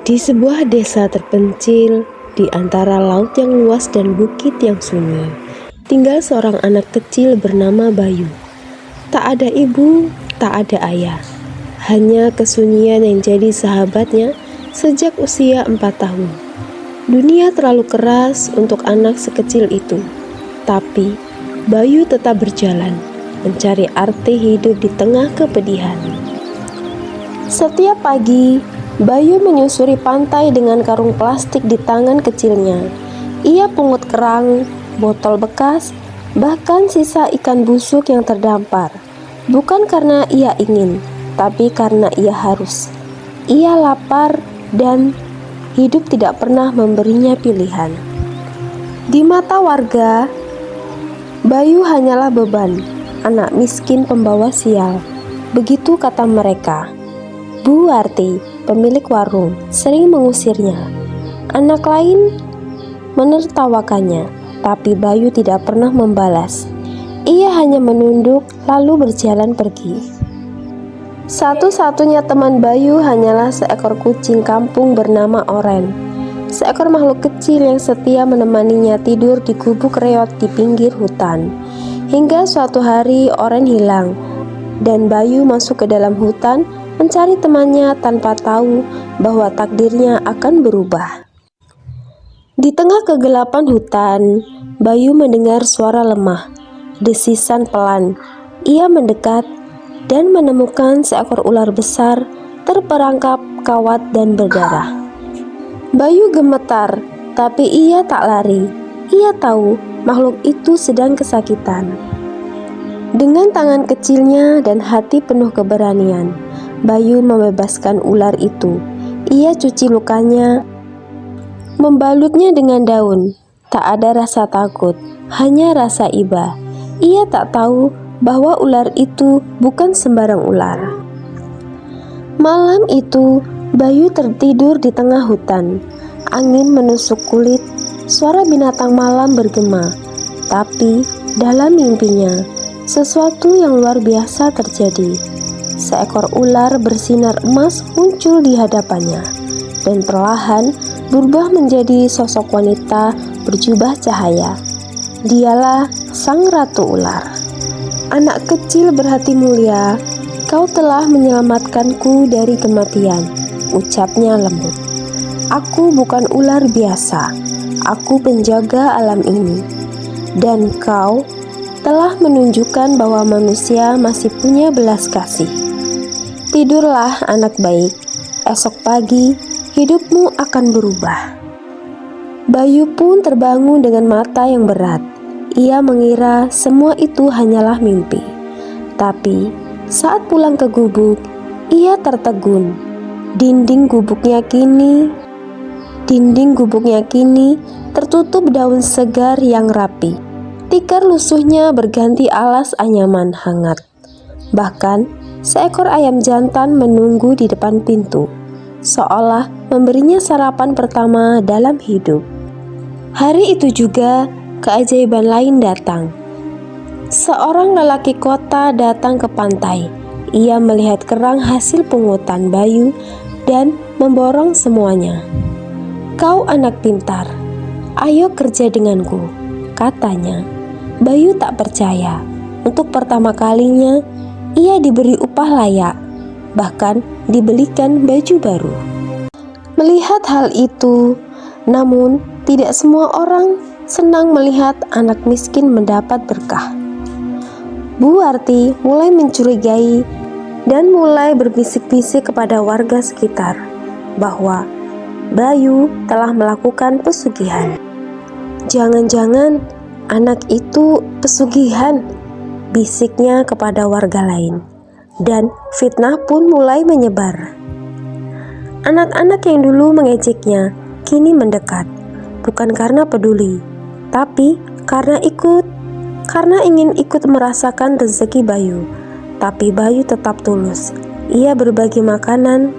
Di sebuah desa terpencil, di antara laut yang luas dan bukit yang sunyi, tinggal seorang anak kecil bernama Bayu. Tak ada ibu, tak ada ayah. Hanya kesunyian yang jadi sahabatnya sejak usia 4 tahun. Dunia terlalu keras untuk anak sekecil itu. Tapi, Bayu tetap berjalan, mencari arti hidup di tengah kepedihan. Setiap pagi, Bayu menyusuri pantai dengan karung plastik di tangan kecilnya. Ia pungut kerang, botol bekas, bahkan sisa ikan busuk yang terdampar. Bukan karena ia ingin, tapi karena ia harus. Ia lapar dan hidup tidak pernah memberinya pilihan. Di mata warga, Bayu hanyalah beban, anak miskin pembawa sial. Begitu kata mereka. Bu Warti, pemilik warung, sering mengusirnya. Anak lain menertawakannya, tapi Bayu tidak pernah membalas. Ia hanya menunduk lalu berjalan pergi. Satu-satunya teman Bayu hanyalah seekor kucing kampung bernama Oren. Seekor makhluk kecil yang setia menemaninya tidur di gubuk reot di pinggir hutan. Hingga suatu hari Oren hilang, dan Bayu masuk ke dalam hutan mencari temannya tanpa tahu bahwa takdirnya akan berubah. Di tengah kegelapan hutan, Bayu mendengar suara lemah, desisan pelan. Ia mendekat dan menemukan seekor ular besar terperangkap kawat dan berdarah. Bayu gemetar, tapi ia tak lari. Ia tahu makhluk itu sedang kesakitan. Dengan tangan kecilnya dan hati penuh keberanian, Bayu membebaskan ular itu. Ia cuci lukanya, membalutnya dengan daun. Tak ada rasa takut, hanya rasa iba. Ia tak tahu bahwa ular itu bukan sembarang ular. Malam itu, Bayu tertidur di tengah hutan. Angin menusuk kulit, suara binatang malam bergema. Tapi dalam mimpinya, sesuatu yang luar biasa terjadi. Seekor ular bersinar emas muncul di hadapannya, dan perlahan berubah menjadi sosok wanita berjubah cahaya. Dialah sang ratu ular. Anak kecil berhati mulia, kau telah menyelamatkanku dari kematian, ucapnya lembut. Aku bukan ular biasa, aku penjaga alam ini. Dan kau telah menunjukkan bahwa manusia masih punya belas kasih. Tidurlah anak baik, esok pagi hidupmu akan berubah. Bayu pun terbangun dengan mata yang berat. Ia mengira semua itu hanyalah mimpi. Tapi saat pulang ke gubuk, ia tertegun. Dinding gubuknya kini tertutup daun segar yang rapi. Tikar lusuhnya berganti alas anyaman hangat. Bahkan seekor ayam jantan menunggu di depan pintu, seolah memberinya sarapan pertama dalam hidup. Hari itu juga keajaiban lain datang. Seorang lelaki kota datang ke pantai. Ia melihat kerang hasil pungutan Bayu dan memborong semuanya. Kau anak pintar, ayo kerja denganku, katanya. Bayu tak percaya. Untuk pertama kalinya, ia diberi upah layak, bahkan dibelikan baju baru. Melihat hal itu, namun tidak semua orang senang melihat anak miskin mendapat berkah. Bu Warti mulai mencurigai dan mulai berbisik-bisik kepada warga sekitar bahwa Bayu telah melakukan pesugihan. Jangan-jangan anak itu pesugihan, bisiknya kepada warga lain, dan fitnah pun mulai menyebar. Anak-anak yang dulu mengejeknya kini mendekat, bukan karena peduli, tapi karena ingin ikut merasakan rezeki Bayu. Tapi Bayu tetap tulus. Ia berbagi makanan,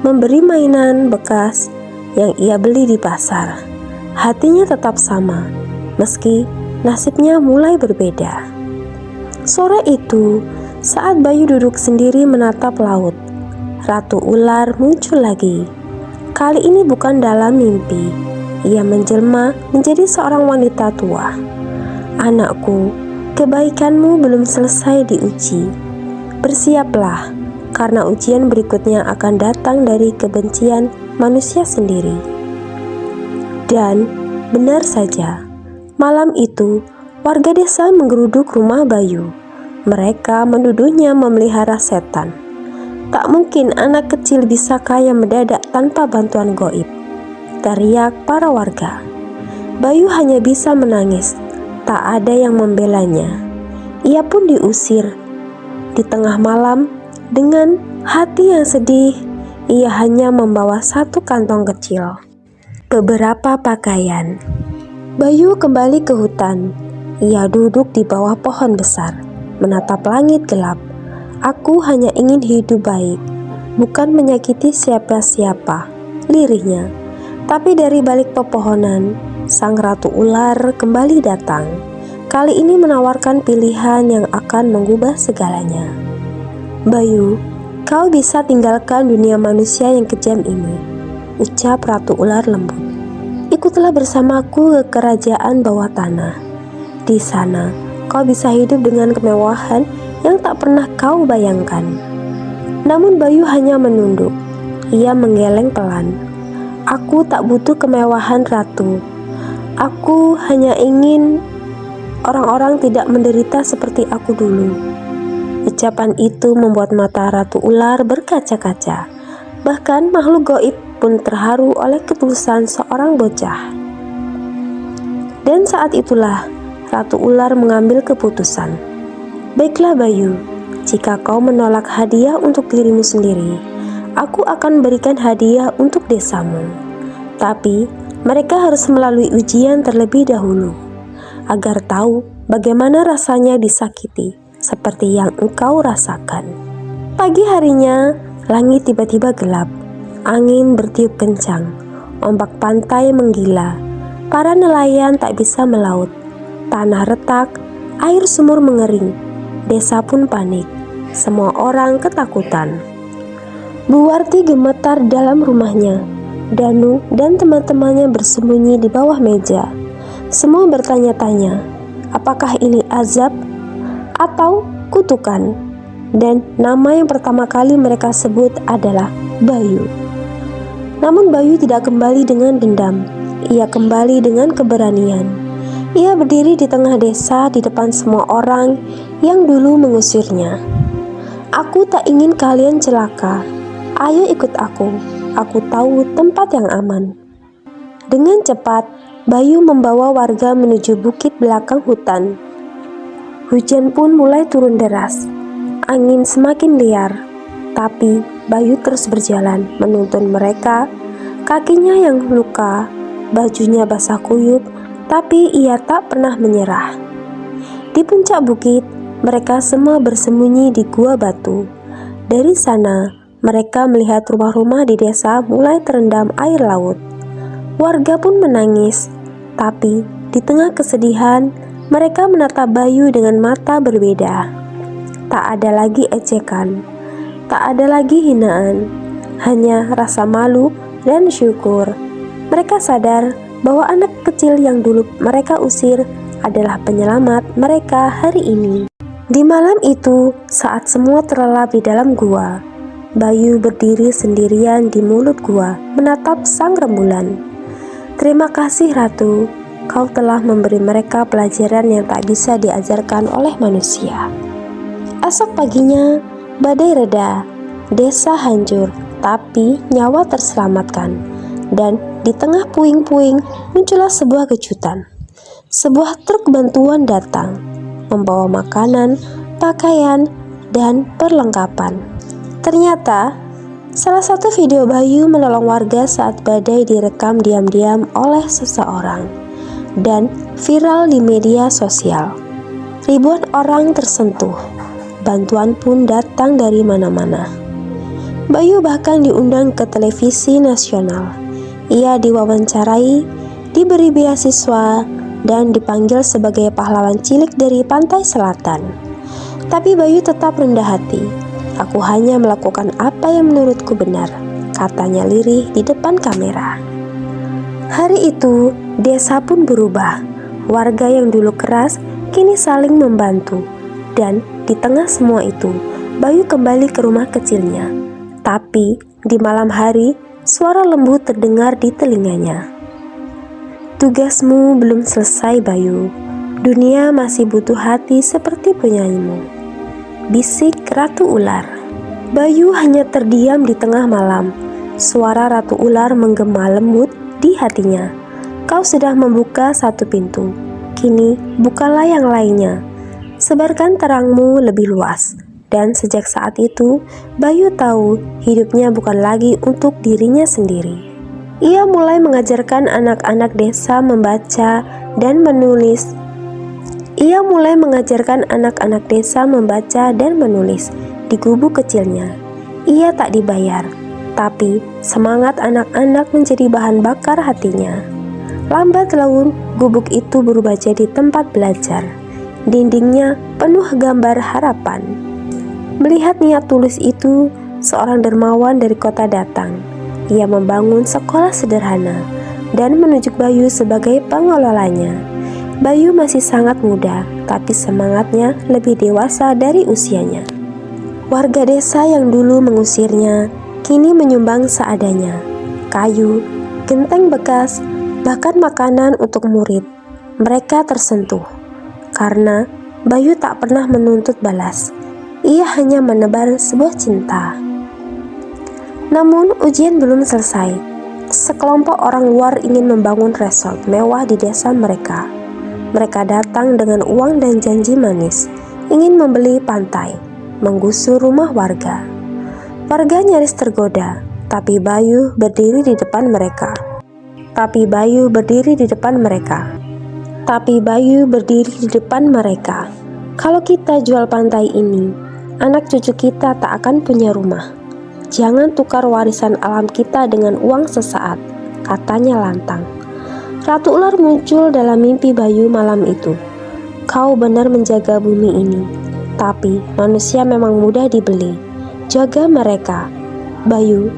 memberi mainan bekas yang ia beli di pasar. Hatinya tetap sama, meski nasibnya mulai berbeda. Sore itu, saat Bayu duduk sendiri menatap laut, Ratu Ular muncul lagi. Kali ini bukan dalam mimpi. Ia menjelma menjadi seorang wanita tua. Anakku, kebaikanmu belum selesai diuji. Bersiaplah, karena ujian berikutnya akan datang dari kebencian manusia sendiri. Dan benar saja, malam itu warga desa menggeruduk rumah Bayu. Mereka menuduhnya memelihara setan. Tak mungkin anak kecil bisa kaya mendadak tanpa bantuan gaib, teriak para warga. Bayu hanya bisa menangis, tak ada yang membelanya. Ia pun diusir. Di tengah malam, dengan hati yang sedih, ia hanya membawa satu kantong kecil, beberapa pakaian. Bayu kembali ke hutan. Ia duduk di bawah pohon besar, menatap langit gelap. Aku hanya ingin hidup baik, bukan menyakiti siapa-siapa, lirihnya. Tapi dari balik pepohonan, sang ratu ular kembali datang. Kali ini menawarkan pilihan yang akan mengubah segalanya. Bayu, kau bisa tinggalkan dunia manusia yang kejam ini, ucap ratu ular lembut. Ikutlah bersamaku ke kerajaan bawah tanah. Di sana, kau bisa hidup dengan kemewahan yang tak pernah kau bayangkan. Namun Bayu hanya menunduk. Ia menggeleng pelan. Aku tak butuh kemewahan ratu. Aku hanya ingin orang-orang tidak menderita seperti aku dulu. Ucapan itu membuat mata ratu ular berkaca-kaca. Bahkan makhluk gaib pun terharu oleh ketulusan seorang bocah. Dan saat itulah ratu ular mengambil keputusan. Baiklah Bayu, jika kau menolak hadiah untuk dirimu sendiri, aku akan berikan hadiah untuk desamu. Tapi mereka harus melalui ujian terlebih dahulu, agar tahu bagaimana rasanya disakiti, seperti yang engkau rasakan. Pagi harinya, langit tiba-tiba gelap. Angin bertiup kencang, ombak pantai menggila. Para nelayan tak bisa melaut. Tanah retak, air sumur mengering. Desa pun panik. Semua orang ketakutan. Bu Warti gemetar dalam rumahnya. Danu dan teman-temannya bersembunyi di bawah meja. Semua bertanya-tanya, apakah ini azab atau kutukan? Dan nama yang pertama kali mereka sebut adalah Bayu. Namun Bayu tidak kembali dengan dendam. Ia kembali dengan keberanian. Ia berdiri di tengah desa di depan semua orang yang dulu mengusirnya. Aku tak ingin kalian celaka. Ayo ikut aku. Aku tahu tempat yang aman. Dengan cepat, Bayu membawa warga menuju bukit belakang hutan. Hujan pun mulai turun deras. Angin semakin liar. Tapi Bayu terus berjalan menuntun mereka. Kakinya yang luka, bajunya basah kuyup, tapi ia tak pernah menyerah. Di puncak bukit, mereka semua bersembunyi di gua batu. Dari sana, mereka melihat rumah-rumah di desa mulai terendam air laut. Warga pun menangis, tapi di tengah kesedihan, mereka menatap Bayu dengan mata berbeda. Tak ada lagi ejekan, tak ada lagi hinaan, hanya rasa malu dan syukur. Mereka sadar bahwa anak kecil yang dulu mereka usir adalah penyelamat mereka hari ini. Di malam itu, saat semua terlelap di dalam gua, Bayu berdiri sendirian di mulut gua, menatap sang rembulan. Terima kasih Ratu, kau telah memberi mereka pelajaran yang tak bisa diajarkan oleh manusia. Esok paginya, badai reda, desa hancur, tapi nyawa terselamatkan. Dan di tengah puing-puing muncullah sebuah kejutan. Sebuah truk bantuan datang, membawa makanan, pakaian, dan perlengkapan. Ternyata, salah satu video Bayu menolong warga saat badai direkam diam-diam oleh seseorang dan viral di media sosial. Ribuan orang tersentuh. Bantuan pun datang dari mana-mana. Bayu bahkan diundang ke televisi nasional. Ia diwawancarai, diberi beasiswa, dan dipanggil sebagai pahlawan cilik dari pantai selatan. Tapi Bayu tetap rendah hati. Aku hanya melakukan apa yang menurutku benar, katanya lirih di depan kamera. Hari itu, desa pun berubah. Warga yang dulu keras kini saling membantu. Dan di tengah semua itu, Bayu kembali ke rumah kecilnya. Tapi di malam hari, suara lembut terdengar di telinganya. Tugasmu belum selesai, Bayu. Dunia masih butuh hati seperti punyamu, bisik Ratu Ular. Bayu hanya terdiam di tengah malam. Suara Ratu Ular menggema lembut di hatinya. Kau sudah membuka satu pintu, kini bukalah yang lainnya. Sebarkan terangmu lebih luas. Dan sejak saat itu, Bayu tahu hidupnya bukan lagi untuk dirinya sendiri. Ia mulai mengajarkan anak-anak desa membaca dan menulis. Di gubuk kecilnya. Ia tak dibayar, tapi semangat anak-anak menjadi bahan bakar hatinya. Lambat laun, gubuk itu berubah jadi tempat belajar. Dindingnya penuh gambar harapan. Melihat niat tulus itu, seorang dermawan dari kota datang. Ia membangun sekolah sederhana dan menunjuk Bayu sebagai pengelolanya. Bayu masih sangat muda, tapi semangatnya lebih dewasa dari usianya. Warga desa yang dulu mengusirnya, kini menyumbang seadanya. Kayu, genteng bekas, bahkan makanan untuk murid. Mereka tersentuh, karena Bayu tak pernah menuntut balas. Ia hanya menebar sebuah cinta. Namun ujian belum selesai. Sekelompok orang luar ingin membangun resort mewah di desa mereka. Mereka datang dengan uang dan janji manis, ingin membeli pantai, menggusur rumah warga. Warga nyaris tergoda, tapi Bayu berdiri di depan mereka. Kalau kita jual pantai ini, anak cucu kita tak akan punya rumah. Jangan tukar warisan alam kita dengan uang sesaat, katanya lantang. Ratu Ular muncul dalam mimpi Bayu malam itu. Kau benar menjaga bumi ini, tapi manusia memang mudah dibeli. Jaga mereka, Bayu,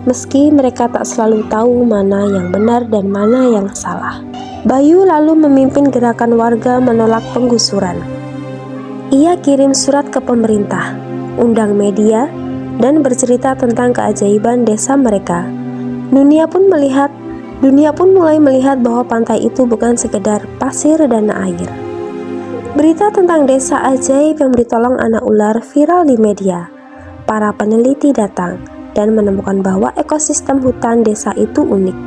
meski mereka tak selalu tahu mana yang benar dan mana yang salah. Bayu lalu memimpin gerakan warga menolak penggusuran. Ia kirim surat ke pemerintah, undang media, dan bercerita tentang keajaiban desa mereka. Dunia pun mulai melihat bahwa pantai itu bukan sekedar pasir dan air. Berita tentang desa ajaib yang ditolong anak ular viral di media. Para peneliti datang dan menemukan bahwa ekosistem hutan desa itu unik.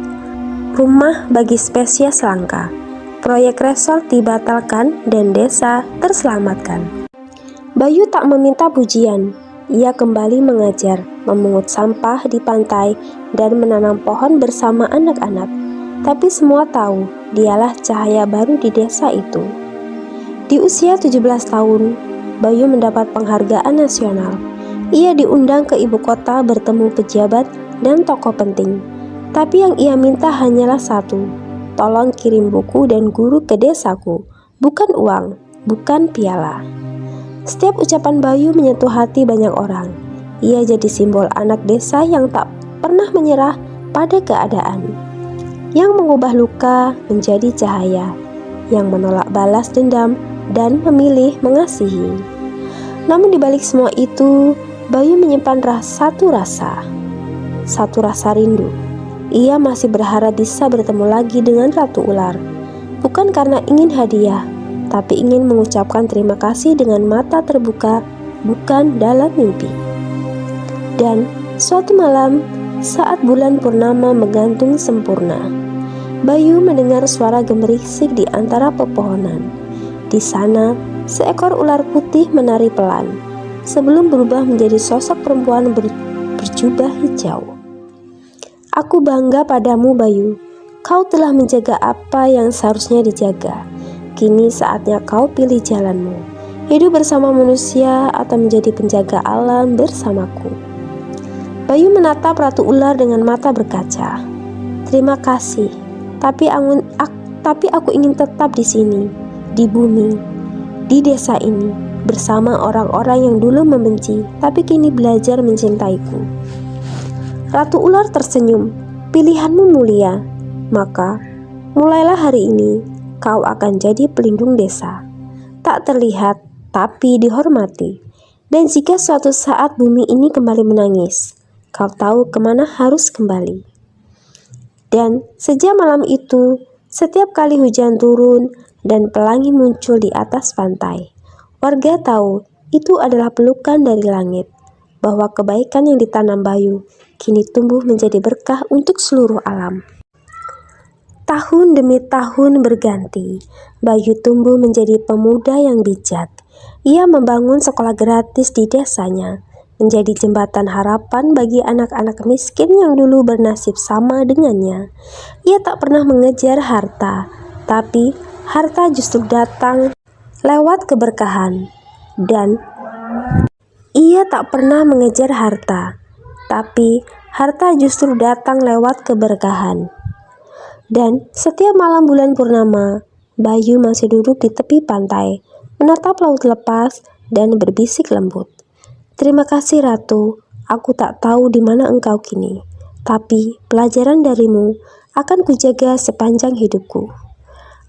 Rumah bagi spesies langka. Proyek resort dibatalkan dan desa terselamatkan. Bayu tak meminta pujian. Ia kembali mengajar, memungut sampah di pantai, dan menanam pohon bersama anak-anak. Tapi semua tahu, dialah cahaya baru di desa itu. Di usia 17 tahun, Bayu mendapat penghargaan nasional. Ia diundang ke ibu kota bertemu pejabat dan tokoh penting. Tapi yang ia minta hanyalah satu, tolong kirim buku dan guru ke desaku, bukan uang, bukan piala. Setiap ucapan Bayu menyentuh hati banyak orang. Ia jadi simbol anak desa yang tak pernah menyerah pada keadaan, yang mengubah luka menjadi cahaya, yang menolak balas dendam dan memilih mengasihi. Namun di balik semua itu, Bayu menyimpan satu rasa rindu. Ia masih berharap bisa bertemu lagi dengan Ratu Ular, bukan karena ingin hadiah, tapi ingin mengucapkan terima kasih dengan mata terbuka, bukan dalam mimpi. Dan suatu malam, saat bulan purnama menggantung sempurna, Bayu mendengar suara gemerisik di antara pepohonan. Di sana, seekor ular putih menari pelan, sebelum berubah menjadi sosok perempuan berjubah hijau. Aku bangga padamu, Bayu. Kau telah menjaga apa yang seharusnya dijaga. Kini saatnya kau pilih jalanmu. Hidup bersama manusia atau menjadi penjaga alam bersamaku. Bayu menatap Ratu Ular dengan mata berkaca. Terima kasih, tapi aku ingin tetap di sini, di bumi, di desa ini, bersama orang-orang yang dulu membenci, tapi kini belajar mencintaiku. Ratu Ular tersenyum. Pilihanmu mulia. Maka, mulailah hari ini, kau akan jadi pelindung desa. Tak terlihat, tapi dihormati. Dan jika suatu saat bumi ini kembali menangis, kau tahu kemana harus kembali. Dan sejak malam itu, setiap kali hujan turun dan pelangi muncul di atas pantai, warga tahu itu adalah pelukan dari langit, bahwa kebaikan yang ditanam Bayu kini tumbuh menjadi berkah untuk seluruh alam. Tahun demi tahun berganti, Bayu tumbuh menjadi pemuda yang bijak. Ia membangun sekolah gratis di desanya, menjadi jembatan harapan bagi anak-anak miskin yang dulu bernasib sama dengannya. Ia tak pernah mengejar harta, tapi harta justru datang lewat keberkahan. Dan ia tak pernah mengejar harta, tapi harta justru datang lewat keberkahan. Dan setiap malam bulan purnama, Bayu masih duduk di tepi pantai, menatap laut lepas dan berbisik lembut. Terima kasih Ratu, aku tak tahu di mana engkau kini, tapi pelajaran darimu akan kujaga sepanjang hidupku.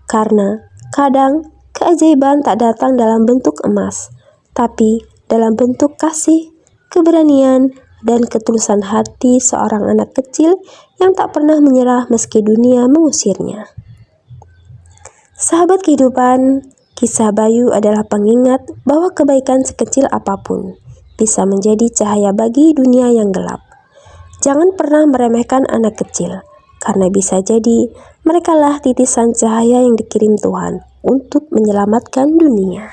Karena kadang keajaiban tak datang dalam bentuk emas, tapi dalam bentuk kasih, keberanian, dan ketulusan hati seorang anak kecil yang tak pernah menyerah meski dunia mengusirnya. Sahabat kehidupan, kisah Bayu adalah pengingat bahwa kebaikan sekecil apapun bisa menjadi cahaya bagi dunia yang gelap. Jangan pernah meremehkan anak kecil, karena bisa jadi merekalah titisan cahaya yang dikirim Tuhan untuk menyelamatkan dunia.